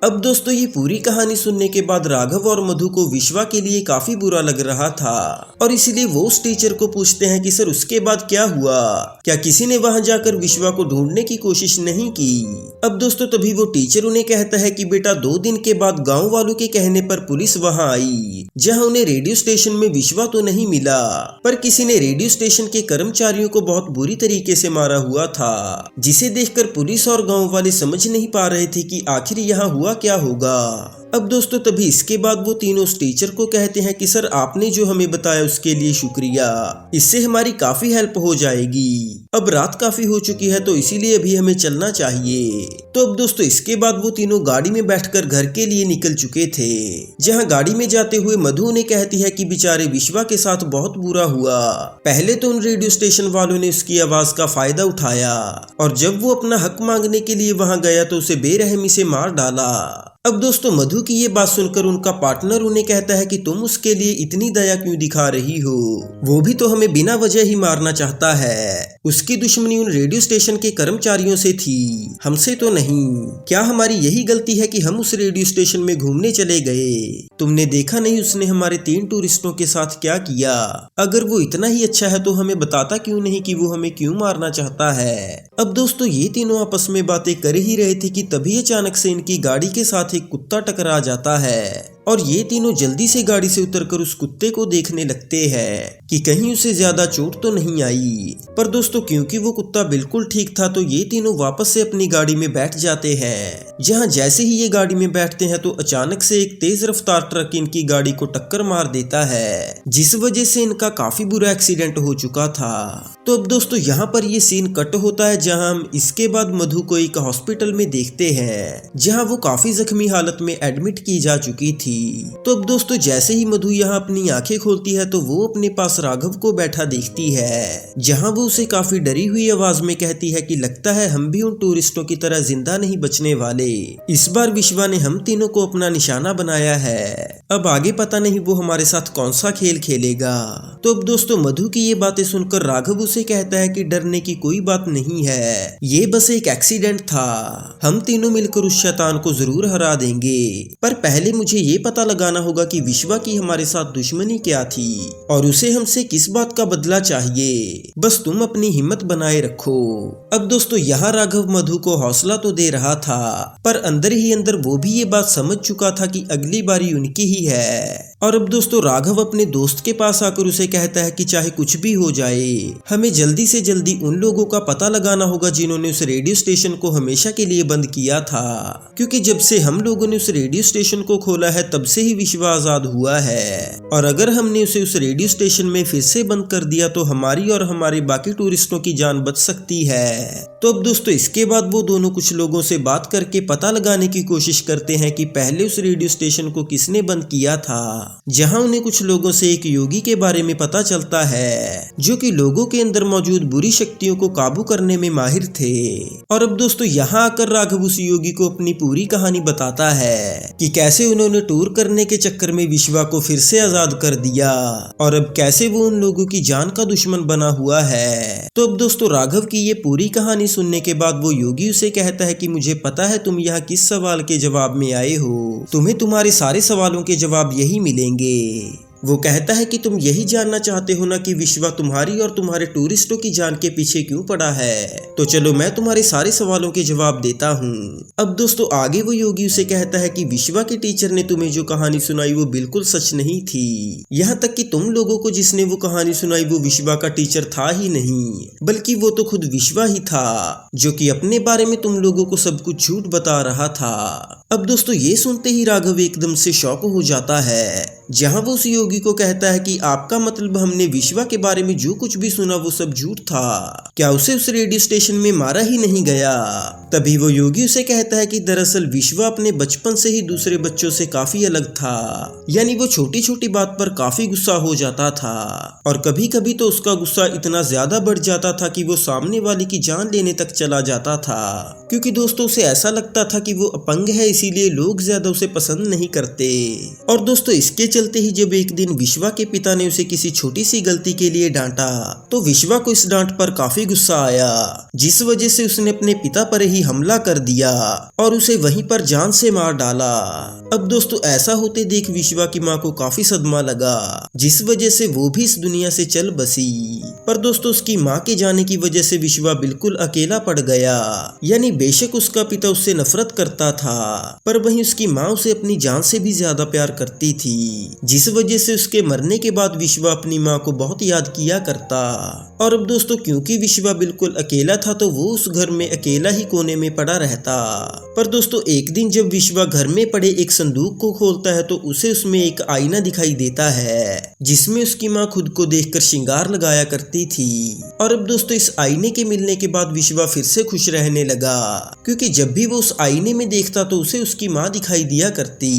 अब दोस्तों ये पूरी कहानी सुनने के बाद राघव और मधु को विश्वा के लिए काफी बुरा लग रहा था और इसीलिए वो उस टीचर को पूछते हैं कि सर उसके बाद क्या हुआ, क्या किसी ने वहां जाकर विश्वा को ढूंढने की कोशिश नहीं की। अब दोस्तों तभी वो टीचर उन्हें कहता है कि बेटा 2 दिन के बाद गांव वालों के कहने पर पुलिस वहां आई, जहां उन्हें रेडियो स्टेशन में विश्वा तो नहीं मिला, पर किसी ने रेडियो स्टेशन के कर्मचारियों को बहुत बुरी तरीके से मारा हुआ था, जिसे देखकर पुलिस और गांव वाले समझ नहीं पा रहे थे कि आखिर यहाँ हुआ क्या होगा। अब दोस्तों तभी इसके बाद वो तीनों उस टीचर को कहते हैं कि सर आपने जो हमें बताया उसके लिए शुक्रिया, इससे हमारी काफी हेल्प हो जाएगी। अब रात काफी हो चुकी है तो इसीलिए अभी हमें चलना चाहिए। तो अब दोस्तों इसके बाद वो तीनों गाड़ी में बैठकर घर के लिए निकल चुके थे, जहां गाड़ी में जाते हुए मधु उन्हें कहती है कि बेचारे विश्वा के साथ बहुत बुरा हुआ। पहले तो उन रेडियो स्टेशन वालों ने उसकी आवाज का फायदा उठाया और जब वो अपना हक मांगने के लिए वहां गया तो उसे बेरहमी से मार डाला। अब दोस्तों मधु की ये बात सुनकर उनका पार्टनर उन्हें कहता है कि तुम उसके लिए इतनी दया क्यों दिखा रही हो, वो भी तो हमें बिना वजह ही मारना चाहता है। उसकी दुश्मनी उन रेडियो स्टेशन के कर्मचारियों से थी, हमसे तो नहीं। क्या हमारी यही गलती है कि हम उस रेडियो स्टेशन में घूमने चले गए? तुमने देखा नहीं उसने हमारे 3 टूरिस्टों के साथ क्या किया? अगर वो इतना ही अच्छा है तो हमें बताता क्यों नहीं कि वो हमें क्यों मारना चाहता है। अब दोस्तों ये तीनों आपस में बातें कर ही रहे थे कि तभी अचानक से इनकी गाड़ी के साथ एक कुत्ता टकरा जाता है और ये तीनों जल्दी से गाड़ी से उतरकर उस कुत्ते को देखने लगते हैं कि कहीं उसे ज्यादा चोट तो नहीं आई। पर दोस्तों क्योंकि वो कुत्ता बिल्कुल ठीक था तो ये तीनों वापस से अपनी गाड़ी में बैठ जाते हैं, जहां जैसे ही ये गाड़ी में बैठते हैं तो अचानक से एक तेज रफ्तार ट्रक इनकी गाड़ी को टक्कर मार देता है, जिस वजह से इनका काफी बुरा एक्सीडेंट हो चुका था। तो अब दोस्तों यहाँ पर ये सीन कट होता है, जहां हम इसके बाद मधु को एक हॉस्पिटल में देखते हैं, जहां वो काफी जख्मी हालत में एडमिट की जा चुकी थी। तो अब दोस्तों जैसे ही मधु यहाँ अपनी आंखें खोलती है तो वो अपने पास राघव को बैठा देखती है, जहां वो उसे काफी डरी हुई आवाज में कहती है कि लगता है हम भी उन टूरिस्टों की तरह जिंदा नहीं बचने वाले, इस बार विश्वा ने हम तीनों को अपना निशाना बनाया है, अब आगे पता नहीं वो हमारे साथ कौन सा खेल खेलेगा। तो अब दोस्तों मधु की ये बातें सुनकर राघव उसे कहता है कि डरने की कोई बात नहीं है, ये बस एक एक्सीडेंट था, हम तीनों मिलकर उस शैतान को जरूर हरा देंगे, पर पहले मुझे ये पता लगाना होगा कि विश्वा की हमारे साथ दुश्मनी क्या थी और उसे हमसे किस बात का बदला चाहिए, बस तुम अपनी हिम्मत बनाए रखो। अब दोस्तों यहाँ राघव मधु को हौसला तो दे रहा था, पर अंदर ही अंदर वो भी ये बात समझ चुका था कि अगली बारी उनकी ही है। और अब दोस्तों राघव अपने दोस्त के पास आकर उसे कहता है कि चाहे कुछ भी हो जाए, हमें जल्दी से जल्दी उन लोगों का पता लगाना होगा जिन्होंने उस रेडियो स्टेशन को हमेशा के लिए बंद किया था, क्योंकि जब से हम लोगों ने उस रेडियो स्टेशन को खोला है तब से ही विश्वा आजाद हुआ है, और अगर हमने उसे उस रेडियो स्टेशन में फिर से बंद कर दिया तो हमारी और हमारे बाकी टूरिस्टों की जान बच सकती है। तो अब दोस्तों इसके बाद वो दोनों कुछ लोगों से बात करके पता लगाने की कोशिश करते हैं कि पहले उस रेडियो स्टेशन को किसने बंद किया था, जहां उन्हें कुछ लोगों से एक योगी के बारे में पता चलता है, जो कि लोगों के अंदर मौजूद बुरी शक्तियों को काबू करने में माहिर थे। और अब दोस्तों यहाँ आकर राघव उस योगी को अपनी पूरी कहानी बताता है कि कैसे उन्होंने टूर करने के चक्कर में विश्वा को फिर से आजाद कर दिया और अब कैसे वो उन लोगों की जान का दुश्मन बना हुआ है। तो अब दोस्तों राघव की ये पूरी कहानी सुनने के बाद वो योगी उसे कहता है कि मुझे पता है तुम यहाँ किस सवाल के जवाब में आए हो, तुम्हें तुम्हारे सारे सवालों के जवाब यही मिलेंगे। वो कहता है कि तुम यही जानना चाहते हो ना कि विश्वा तुम्हारी और तुम्हारे टूरिस्टों की जान के पीछे क्यों पड़ा है, तो चलो मैं तुम्हारे सारे सवालों के जवाब देता हूँ। अब दोस्तों आगे वो योगी उसे कहता है कि विश्वा के टीचर ने तुम्हें जो कहानी सुनाई वो बिल्कुल सच नहीं थी, यहाँ तक कि तुम लोगों को जिसने वो कहानी सुनाई वो विश्वा का टीचर था ही नहीं, बल्कि वो तो खुद विश्वा ही था, जो कि अपने बारे में तुम लोगों को सब कुछ झूठ बता रहा था। अब दोस्तों ये सुनते ही राघव एकदम से शॉक हो जाता है, जहां वो उस योगी को कहता है कि आपका मतलब हमने विश्वा के बारे में जो कुछ भी सुना वो सब झूठ था, क्या उसे उस रेडियो स्टेशन में मारा ही नहीं गया? तभी वो योगी उसे कहता है कि दरअसल विश्वा अपने बचपन से ही दूसरे बच्चों से काफी अलग था, यानी वो छोटी छोटी बात पर काफी गुस्सा हो जाता था और कभी कभी तो उसका गुस्सा इतना ज्यादा बढ़ जाता था कि वो सामने वाले की जान लेने तक चला जाता था, क्योंकि दोस्तों उसे ऐसा लगता था कि वो अपंग है, इसीलिए लोग ज्यादा उसे पसंद नहीं करते। और दोस्तों इसके चलते ही जब एक दिन विश्वा के पिता ने उसे किसी छोटी सी गलती के लिए डांटा तो विश्वा को इस डांट पर काफी गुस्सा आया, जिस वजह से उसने अपने पिता पर ही ही हमला कर दिया और उसे वहीं पर जान से मार डाला। अब दोस्तों ऐसा होते देख विश्वा की माँ को काफी सदमा लगा, जिस वजह से वो भी इस दुनिया से चल बसी। पर दोस्तों उसकी माँ के जाने की वजह से विश्वा बिल्कुल अकेला पड़ गया। यानी बेशक उसका पिता उससे नफरत करता था, पर वहीं उसकी माँ उसे अपनी जान से भी ज्यादा प्यार करती थी, जिस वजह से उसके मरने के बाद विश्वा अपनी माँ को बहुत याद किया करता। और अब दोस्तों क्योंकि विश्वा बिल्कुल अकेला था तो वो उस घर में अकेला ही कोने में पड़ा रहता। पर दोस्तों एक दिन जब विश्वा घर में पड़े एक संदूक को खोलता है तो उसे उसमें एक आईना दिखाई देता है, जिसमें उसकी माँ खुद को देखकर श्रृंगार लगाया करती थी। और अब दोस्तों इस आईने के मिलने के बाद विश्वा फिर से खुश रहने लगा, क्योंकि जब भी वो उस आईने में देखता तो उसे उसकी माँ दिखाई दिया करती,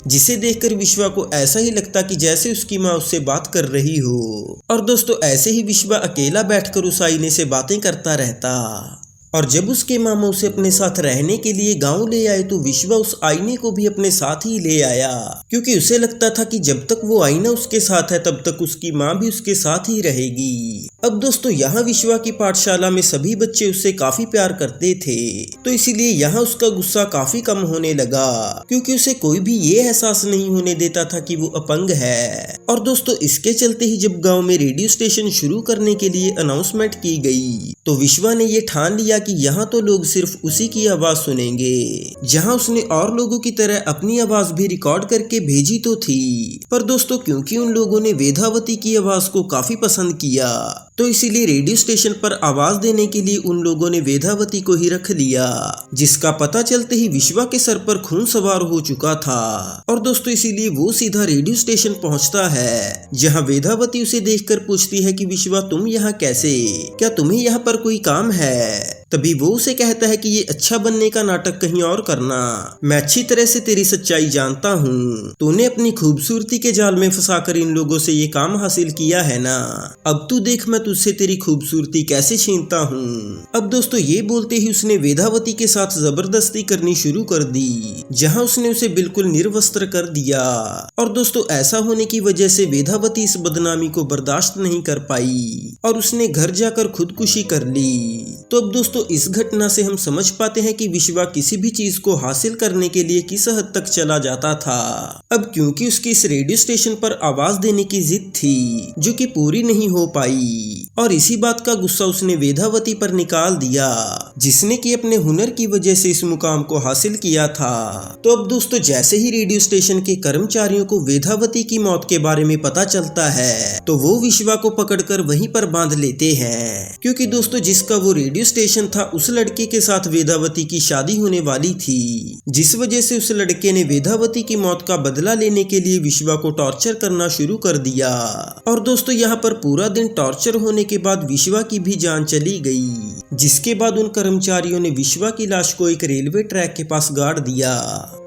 जिसे देखकर विश्वा को ऐसा ही लगता कि जैसे उसकी माँ उससे बात कर रही हो। और दोस्तों ऐसे ही विश्वा अकेला बैठकर उस आईने से बातें करता रहता। और जब उसके मामा उसे अपने साथ रहने के लिए गांव ले आए तो विश्वा उस आईने को भी अपने साथ ही ले आया, क्योंकि उसे लगता था कि जब तक वो आईना उसके साथ है तब तक उसकी माँ भी उसके साथ ही रहेगी। अब दोस्तों यहाँ विश्वा की पाठशाला में सभी बच्चे उससे काफी प्यार करते थे, तो इसीलिए यहाँ उसका गुस्सा काफी कम होने लगा, क्योंकि उसे कोई भी ये एहसास नहीं होने देता था कि वो अपंग है। और दोस्तों इसके चलते ही जब गाँव में रेडियो स्टेशन शुरू करने के लिए अनाउंसमेंट की गई तो विश्वा ने ये ठान लिया कि यहाँ तो लोग सिर्फ उसी की आवाज सुनेंगे। जहाँ उसने और लोगों की तरह अपनी आवाज भी रिकॉर्ड करके भेजी तो थी, पर दोस्तों क्योंकि उन लोगों ने वेदावती की आवाज को काफी पसंद किया तो इसीलिए रेडियो स्टेशन पर आवाज देने के लिए उन लोगों ने वेदावती को ही रख लिया, जिसका पता चलते ही विश्वा के सर पर खून सवार हो चुका था। और दोस्तों इसीलिए वो सीधा रेडियो स्टेशन पहुंचता है, जहां वेदावती उसे देखकर पूछती है कि विश्वा तुम यहाँ कैसे, क्या तुम्हें यहाँ पर कोई काम है? तभी वो उसे कहता है कि ये अच्छा बनने का नाटक कहीं और करना, मैं अच्छी तरह से तेरी सच्चाई जानता हूँ, तूने अपनी खूबसूरती के जाल में फंसाकर इन लोगों से ये काम हासिल किया है ना, अब तू देख मैं तुझसे तेरी खूबसूरती कैसे छीनता हूँ। अब दोस्तों ये बोलते ही उसने वेदावती के साथ जबरदस्ती करनी शुरू कर दी, जहाँ उसने उसे बिल्कुल निर्वस्त्र कर दिया। और दोस्तों ऐसा होने की वजह से वेदावती इस बदनामी को बर्दाश्त नहीं कर पाई और उसने घर जाकर खुदकुशी कर ली। तो अब दोस्तों इस घटना से हम समझ पाते हैं कि विश्वा किसी भी चीज को हासिल करने के लिए किस हद तक चला जाता था। अब क्योंकि उसकी इस रेडियो स्टेशन पर आवाज देने की जिद थी जो कि पूरी नहीं हो पाई, और इसी बात का गुस्सा उसने वेदावती पर निकाल दिया, जिसने कि अपने हुनर की वजह से इस मुकाम को हासिल किया था। तो अब दोस्तों जैसे ही रेडियो स्टेशन के कर्मचारियों को वेदावती की मौत के बारे में पता चलता है तो वो विश्वा को पकड़कर वहीं पर बांध लेते हैं, क्योंकि दोस्तों जिसका वो रेडियो स्टेशन था उस लड़के के साथ वेदावती की शादी होने वाली थी, जिस वजह से उस लड़के ने वेदावती की मौत का बदला लेने के लिए विश्वा को टॉर्चर करना शुरू कर दिया। और दोस्तों यहाँ पर पूरा दिन टॉर्चर होने के बाद विश्वा की भी जान चली गई, जिसके बाद उन कर्मचारियों ने विश्वा की लाश को एक रेलवे ट्रैक के पास गाड़ दिया।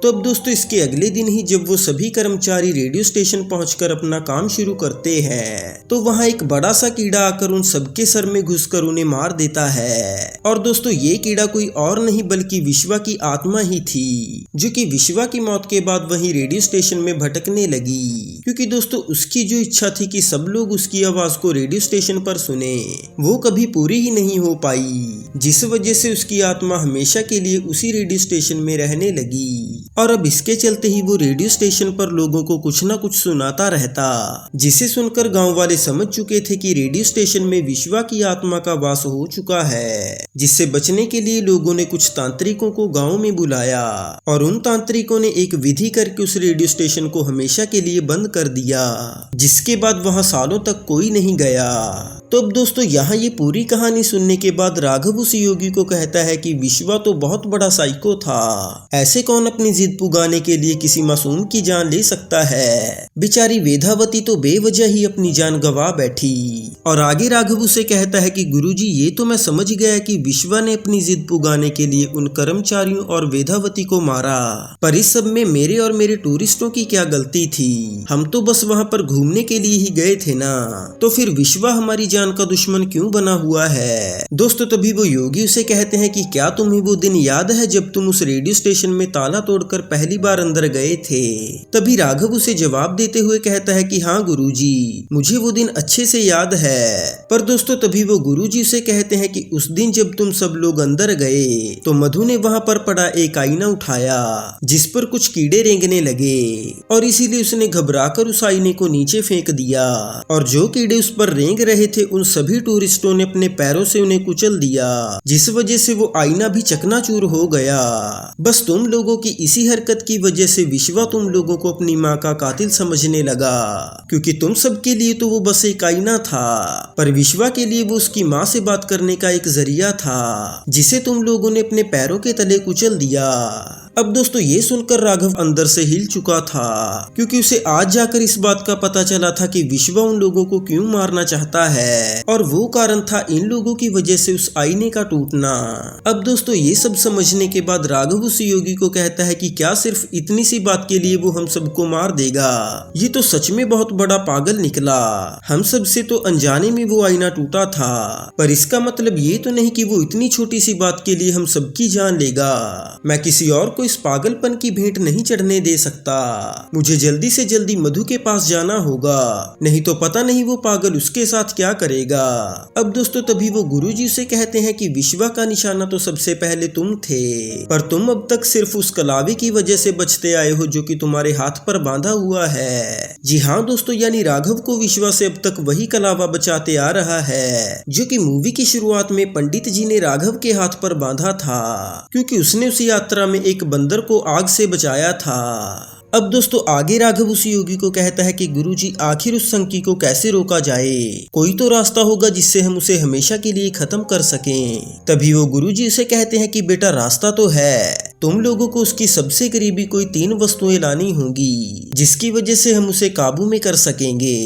तो अब दोस्तों इसके अगले दिन ही जब वो सभी कर्मचारी रेडियो स्टेशन पहुंचकर अपना काम शुरू करते हैं तो वहां एक बड़ा सा कीड़ा आकर उन सबके सर में घुसकर उन्हें मार देता है। और दोस्तों ये कीड़ा कोई और नहीं बल्कि विश्वा की आत्मा ही थी, जो कि विश्वा की मौत के बाद वहीं रेडियो स्टेशन में भटकने लगी, क्योंकि दोस्तों उसकी जो इच्छा थी कि सब लोग उसकी आवाज को रेडियो स्टेशन पर सुने वो कभी पूरी ही नहीं हो पाई, जिस वजह से उसकी आत्मा हमेशा के लिए उसी रेडियो स्टेशन में रहने लगी। और अब इसके चलते ही वो रेडियो स्टेशन पर लोगों को कुछ ना कुछ सुनाता रहता, जिसे सुनकर गांव वाले समझ चुके थे कि रेडियो स्टेशन में विश्वा की आत्मा का वास हो चुका है। जिससे बचने के लिए लोगों ने कुछ तांत्रिकों को गांव में बुलाया और उन तांत्रिकों ने एक विधि करके उस रेडियो स्टेशन को हमेशा के लिए बंद कर दिया, जिसके बाद वहां सालों तक कोई नहीं गया। तो अब दोस्तों यहाँ ये पूरी कहानी सुनने के बाद राघव उस योगी को कहता है कि विश्वा तो बहुत बड़ा साइको था, ऐसे कौन अपनी जिद पुगाने के लिए किसी मासूम की जान ले सकता है। बेचारी वेदावती तो बेवजह ही अपनी जान गंवा बैठी। और आगे राघव उसे कहता है कि गुरुजी ये तो मैं समझ गया कि विश्वा ने अपनी जिद पुगाने के लिए उन कर्मचारियों और वेदावती को मारा, पर इस सब में मेरे और मेरे टूरिस्टों की क्या गलती थी, हम तो बस वहाँ पर घूमने के लिए ही गए थे ना, तो फिर विश्वा हमारी जान का दुश्मन क्यों बना हुआ है। दोस्तों तभी वो योगी उसे कहते हैं कि क्या तुम्हें वो दिन याद है जब तुम उस रेडियो स्टेशन में ताला तोड़कर छोड़कर पहली बार अंदर गए थे। तभी राघव उसे जवाब देते हुए कहता है कि हाँ गुरुजी, मुझे वो दिन अच्छे से याद है। पर दोस्तों तभी वो गुरुजी उसे कहते हैं कि उस दिन जब तुम सब लोग अंदर गए तो मधु ने वहाँ पर पड़ा एक आईना उठाया जिस पर कुछ कीड़े रेंगने लगे और इसीलिए उसने घबराकर उस आईने को नीचे फेंक दिया और जो कीड़े उस पर रेंग रहे थे उन सभी टूरिस्टों ने अपने पैरों से उन्हें कुचल दिया, जिस वजह से वो आईना भी चकनाचूर हो गया। बस तुम लोगों की इसी हरकत की वजह से विश्वा तुम लोगों को अपनी माँ का कातिल समझने लगा, क्योंकि तुम सबके लिए तो वो बस एक आईना था, पर विश्वा के लिए वो उसकी माँ से बात करने का एक जरिया था जिसे तुम लोगों ने अपने पैरों के तले कुचल दिया। अब दोस्तों ये सुनकर राघव अंदर से हिल चुका था, क्योंकि उसे आज जाकर इस बात का पता चला था कि विश्वा उन लोगों को क्यों मारना चाहता है और वो कारण था इन लोगों की वजह से उस आईने का टूटना। अब दोस्तों ये सब समझने के बाद राघव उस योगी को कहता है कि क्या सिर्फ इतनी सी बात के लिए वो हम सबको मार देगा? ये तो सच में बहुत बड़ा पागल निकला। हम सब से तो अनजाने में वो आईना टूटा था, पर इसका मतलब ये तो नहीं कि वो इतनी छोटी सी बात के लिए हम सबकी जान लेगा। मैं किसी और को इस पागलपन की भेंट नहीं चढ़ने दे सकता। मुझे जल्दी से जल्दी मधु के पास जाना होगा, नहीं तो पता नहीं वो पागल उसके साथ क्या करेगा। अब दोस्तों तभी वो गुरुजी से कहते हैं कि विश्वा का निशाना तो सबसे पहले तुम थे, पर तुम अब तक सिर्फ उस कलावे की वजह से बचते आए हो जो कि तुम्हारे हाथ पर बांधा हुआ है। जी हाँ दोस्तों, यानी राघव को विश्वा से अब तक वही कलावा बचाते आ रहा है जो कि मूवी की शुरुआत में पंडित जी ने राघव के हाथ पर बांधा था, क्योंकि उसने उस यात्रा में एक बंदर को आग से बचाया था। अब दोस्तों आगे राघव उस योगी को कहता है कि गुरुजी आखिर उस संकी को कैसे रोका जाए, कोई तो रास्ता होगा जिससे हम उसे हमेशा के लिए खत्म कर सकें। तभी वो गुरुजी उसे कहते हैं कि बेटा रास्ता तो है, तुम लोगों को उसकी सबसे करीबी कोई 3 वस्तुएं लानी होंगी जिसकी वजह से हम उसे काबू में कर सकेंगे,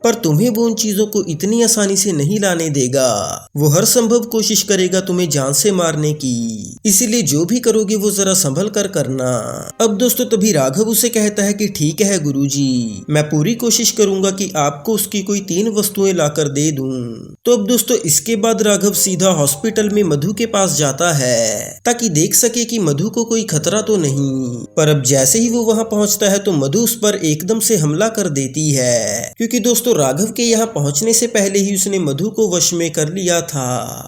पर तुम्हें वो उन चीजों को इतनी आसानी से नहीं लाने देगा। वो हर संभव कोशिश करेगा तुम्हें जान से मारने की, इसीलिए जो भी करोगे वो जरा संभल कर करना। अब दोस्तों तभी राघव उसे कहता है कि ठीक है गुरुजी, मैं पूरी कोशिश करूंगा कि आपको उसकी कोई 3 वस्तुएं लाकर दे दूं। तो अब दोस्तों इसके बाद राघव सीधा हॉस्पिटल में मधु के पास जाता है ताकि देख सके कि मधु को कोई खतरा तो नहीं, पर अब जैसे ही वो वहां पहुंचता है तो मधु उस पर एकदम से हमला कर देती है, क्योंकि दोस्तों राघव के यहाँ पहुंचने से पहले ही उसने मधु को वश में कर लिया था।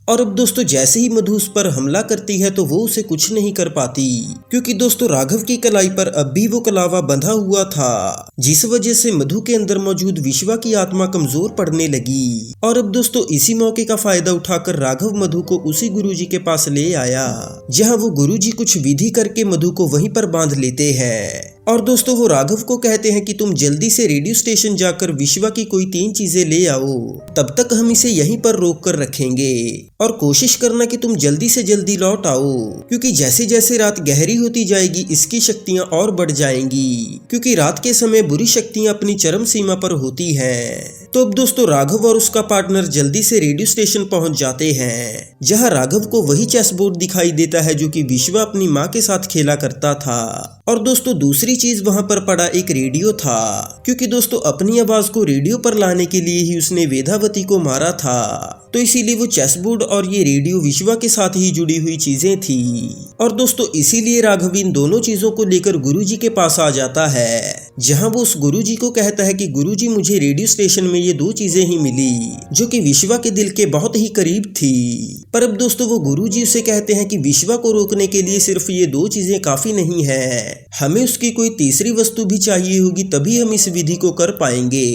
और अब दोस्तों जैसे ही मधु उस पर हमला करती है तो वो उसे कुछ नहीं कर पाती, क्योंकि दोस्तों राघव की कलाई पर अब भी वो कलावा बंधा हुआ था, जिस वजह से मधु के अंदर मौजूद विश्वा की आत्मा कमजोर पड़ने लगी। और अब दोस्तों इसी मौके का फायदा उठाकर राघव मधु को उसी गुरुजी के पास ले आया, जहां वो गुरुजी कुछ विधि करके मधु को वहीं पर बांध लेते हैं। और दोस्तों वो राघव को कहते हैं कि तुम जल्दी से रेडियो स्टेशन जाकर विश्वा की कोई 3 चीजें ले आओ, तब तक हम इसे यहीं पर रोक कर रखेंगे और कोशिश करना कि तुम जल्दी से जल्दी लौट आओ, क्योंकि जैसे जैसे रात गहरी होती जाएगी इसकी शक्तियां और बढ़ जाएंगी, क्योंकि रात के समय बुरी शक्तियां अपनी चरम सीमा पर होती हैं। तो अब दोस्तों राघव और उसका पार्टनर जल्दी से रेडियो स्टेशन पहुंच जाते हैं, जहां राघव को वही चेस बोर्ड दिखाई देता है जो कि विश्वा अपनी माँ के साथ खेला करता था। और दोस्तों दूसरी चीज वहां पर पड़ा एक रेडियो था, क्योंकि दोस्तों अपनी आवाज को रेडियो पर लाने के लिए ही उसने वेदावती को मारा था, तो इसीलिए वो चेस बोर्ड और ये रेडियो विश्वा के साथ ही जुड़ी हुई चीजें थी। और दोस्तों इसीलिए राघव इन दोनों चीजों को लेकर गुरुजी के पास आ जाता है, जहां वो उस गुरुजी को कहता है कि गुरुजी मुझे रेडियो स्टेशन में ये 2 चीजें ही मिली जो कि विश्वा के दिल के बहुत ही करीब थी। पर अब दोस्तों वो गुरुजी उसे कहते हैं कि विश्वा को रोकने के लिए सिर्फ ये 2 चीजें काफी नहीं है, हमें उसकी कोई तीसरी वस्तु भी चाहिए होगी, तभी हम इस विधि को कर पाएंगे।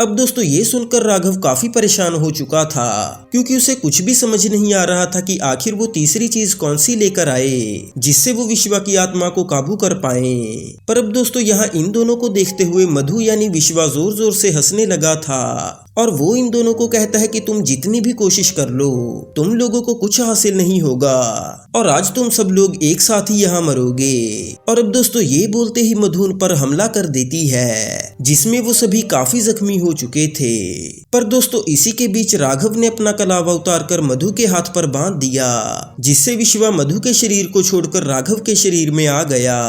अब दोस्तों ये सुनकर राघव काफी परेशान हो चुका था, क्योंकि उसे कुछ भी समझ नहीं आ रहा था कि आखिर वो तीसरी चीज कौन सी लेकर आए जिससे वो विश्वा की आत्मा को काबू कर पाए। पर अब दोस्तों यहाँ इन दोनों को देखते हुए मधु यानी विश्वा जोर जोर से हंसने लगा था और वो इन दोनों को कहता है कि तुम जितनी भी कोशिश कर लो तुम लोगों को कुछ हासिल नहीं होगा और आज तुम सब लोग एक साथ ही यहाँ मरोगे। और अब दोस्तों ये बोलते ही मधु उन पर हमला कर देती है, जिसमें वो सभी काफी जख्मी हो चुके थे। पर दोस्तों इसी के बीच राघव ने अपना कलावा उतारकर मधु के हाथ पर बांध दिया, जिससे विश्वा मधु के शरीर को छोड़कर राघव के शरीर में आ गया।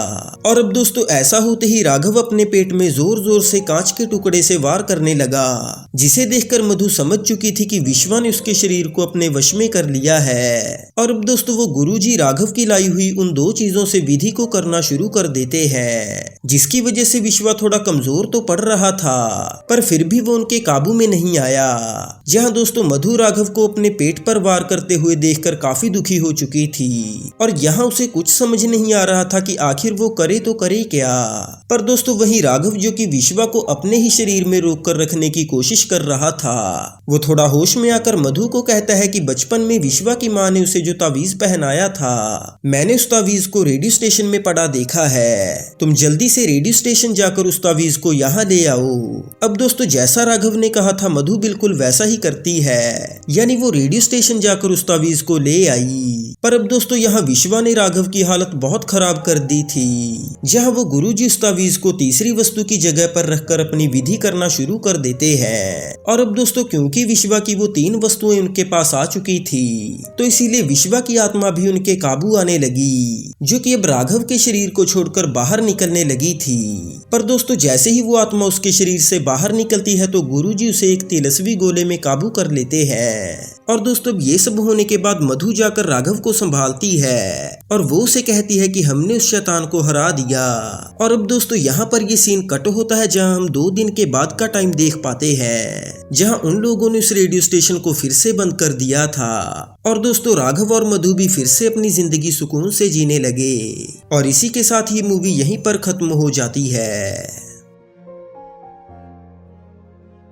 और अब दोस्तों ऐसा होते ही राघव अपने पेट में जोर जोर से कांच के टुकड़े से वार करने लगा, जिसे देखकर मधु समझ चुकी थी कि विश्वा ने उसके शरीर को अपने वश में कर लिया है। और अब दोस्तों वो गुरुजी राघव की लाई हुई उन 2 चीजों से विधि को करना शुरू कर देते हैं, जिसकी वजह से विश्वा थोड़ा कमजोर तो पड़ रहा था, पर फिर भी वो उनके काबू में नहीं आया। जहां दोस्तों मधु राघव को अपने पेट पर वार करते हुए देखकर काफी दुखी हो चुकी थी और यहाँ उसे कुछ समझ नहीं आ रहा था कि आखिर वो करे तो करे क्या। पर दोस्तों वहीं राघव जो कि विश्वा को अपने ही शरीर में रोक कर रखने की कोशिश कर रहा था, वो थोड़ा होश में आकर मधु को कहता है कि बचपन में विश्वा की माँ ने उसे जो तावीज पहनाया था, मैंने उस तावीज को रेडियो स्टेशन में पड़ा देखा है, तुम जल्दी से रेडियो स्टेशन जाकर उस तावीज को यहाँ ले आओ। अब दोस्तों जैसा राघव ने कहा था मधु बिल्कुल वैसा ही करती है, यानी वो रेडियो स्टेशन जाकर उस तावीज को ले आई। पर अब दोस्तों यहाँ विश्वा ने राघव की हालत बहुत खराब कर दी थी, जहाँ वो गुरुजी उस तावीज को तीसरी वस्तु की जगह पर रखकर अपनी विधि करना शुरू कर देते हैं। और अब दोस्तों क्योंकि विश्वा की वो 3 वस्तुएं उनके पास आ चुकी थी, तो इसीलिए विश्वा की आत्मा भी उनके काबू आने लगी, जो कि अब राघव के शरीर को छोड़कर बाहर निकलने लगी थी। पर दोस्तों जैसे ही वो आत्मा उसके शरीर से बाहर निकलती है तो गुरुजी उसे एक तिलस्मी गोले में काबू कर लेते हैं। और दोस्तों ये सब होने के बाद मधु जाकर राघव को संभालती है और वो उसे कहती है कि हमने उस शैतान को हरा दिया। और अब दोस्तों यहाँ पर ये सीन कट होता है, जहाँ हम 2 दिन के बाद का टाइम देख पाते हैं, जहाँ उन लोगों ने उस रेडियो स्टेशन को फिर से बंद कर दिया था। और दोस्तों राघव और मधु भी फिर से अपनी जिंदगी सुकून से जीने लगे। और इसी के साथ ही मूवी यहीं पर खत्म हो जाती है।